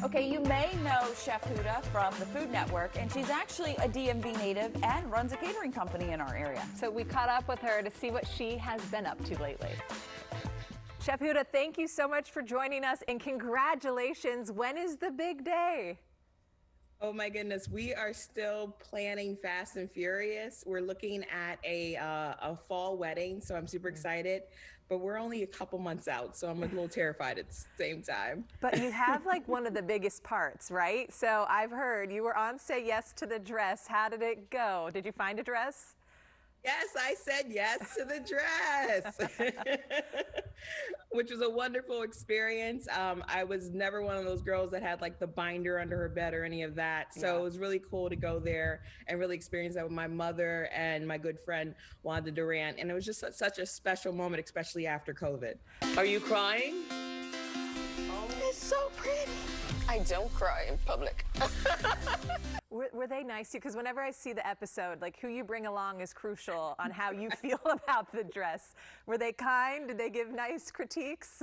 Okay, you may know Chef Huda from the Food Network, and she's actually a DMV native and runs a catering company in our area. So we caught up with her to see what she has been up to lately. Chef Huda, thank you so much for joining us, and congratulations. When is the big day? Oh my goodness, we are still planning fast and furious. We're looking at a fall wedding, so I'm super excited, but we're only a couple months out, so I'm a little terrified at the same time. But you have like one of the biggest parts, right? So I've heard you were on Say Yes to the Dress. How did it go? Did you find a dress? Yes, I said yes to the dress, which was a wonderful experience. I was never one of those girls that had like the binder under her bed or any of that. So It was really cool to go there and really experience that with my mother and my good friend, Wanda Durant. And it was just such a special moment, especially after COVID. Are you crying? Oh, it's so pretty. I don't cry in public. Were they nice to you? Because whenever I see the episode, like who you bring along is crucial on how you feel about the dress. Were they kind? Did they give nice critiques?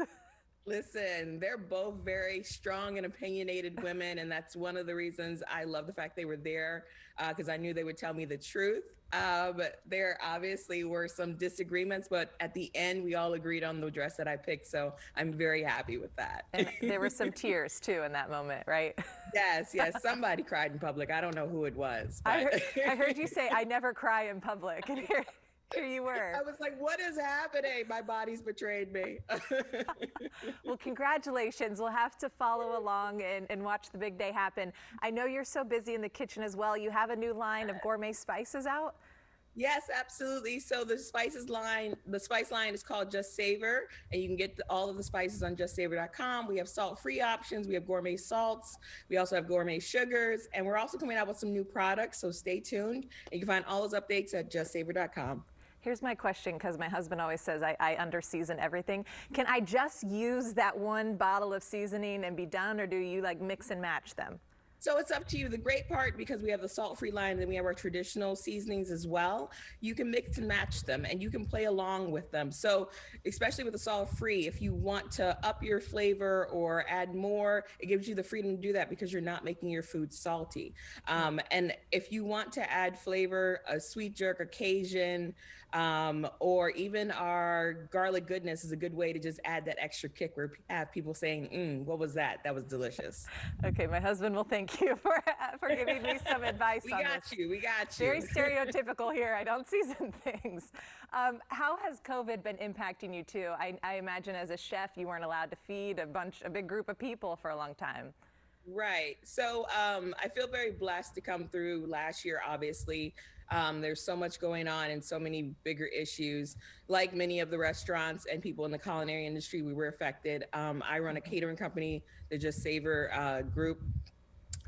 Listen, they're both very strong and opinionated women, and that's one of the reasons I love the fact they were there, because I knew they would tell me the truth. But there obviously were some disagreements, but at the end, we all agreed on the dress that I picked, so I'm very happy with that. And there were some tears, too, in that moment, right? Yes, somebody cried in public. I don't know who it was. I heard you say, I never cry in public, and here you were. I was like, what is happening? My body's betrayed me. Well, congratulations. We'll have to follow along and watch the big day happen. I know you're so busy in the kitchen as well. You have a new line of gourmet spices out? Yes, absolutely. So the spice line is called Just Savor, and you can get all of the spices on justsavor.com. We have salt-free options. We have gourmet salts. We also have gourmet sugars, and we're also coming out with some new products, so stay tuned. And you can find all those updates at justsavor.com. Here's my question, because my husband always says I under-season everything. Can I just use that one bottle of seasoning and be done, or do you like mix and match them? So it's up to you. The great part, because we have the salt-free line, then we have our traditional seasonings as well, you can mix and match them and you can play along with them. So especially with the salt-free, if you want to up your flavor or add more, it gives you the freedom to do that because you're not making your food salty. And if you want to add flavor, a sweet jerk, a Cajun, or even our garlic goodness is a good way to just add that extra kick where we have people saying, what was that? That was delicious. Okay, my husband will thank you for giving me some advice on this. We got you. Very stereotypical here. I don't season things. How has COVID been impacting you too? I imagine as a chef, you weren't allowed to feed a big group of people for a long time. Right. So I feel very blessed to come through last year, obviously. There's so much going on and so many bigger issues. Like many of the restaurants and people in the culinary industry, we were affected. I run a catering company, the Just Savor group.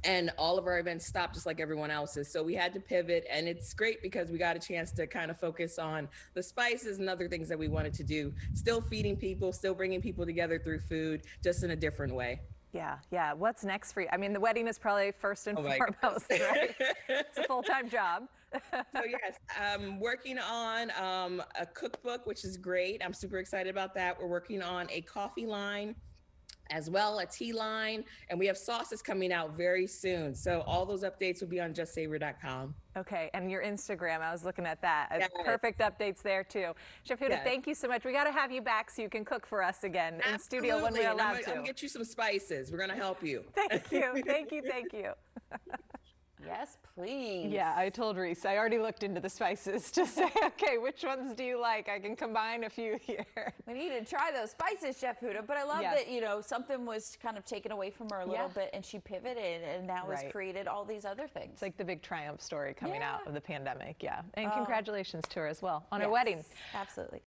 And all of our events stopped just like everyone else's. So we had to pivot, and it's great because we got a chance to kind of focus on the spices and other things that we wanted to do. Still feeding people, still bringing people together through food, just in a different way. Yeah. What's next for you? I mean, the wedding is probably first and foremost, right? It's a full-time job. So yes, I'm working on a cookbook, which is great. I'm super excited about that. We're working on a coffee line, as well, a tea line, and we have sauces coming out very soon. So all those updates will be on justsavor.com. Okay, and your Instagram, I was looking at that. Yes. Perfect updates there too. Chef Huda, thank you so much. We got to have you back so you can cook for us again in studio when we're allowed to. I'm gonna get you some spices. We're gonna help you. Thank you. Yes, please. Yeah, I told Reese, I already looked into the spices to say, okay, which ones do you like? I can combine a few here. We need to try those spices, Chef Huda, but I love that, something was kind of taken away from her a little bit and she pivoted and now has created all these other things. It's like the big triumph story coming out of the pandemic, And congratulations to her as well on her wedding. Absolutely.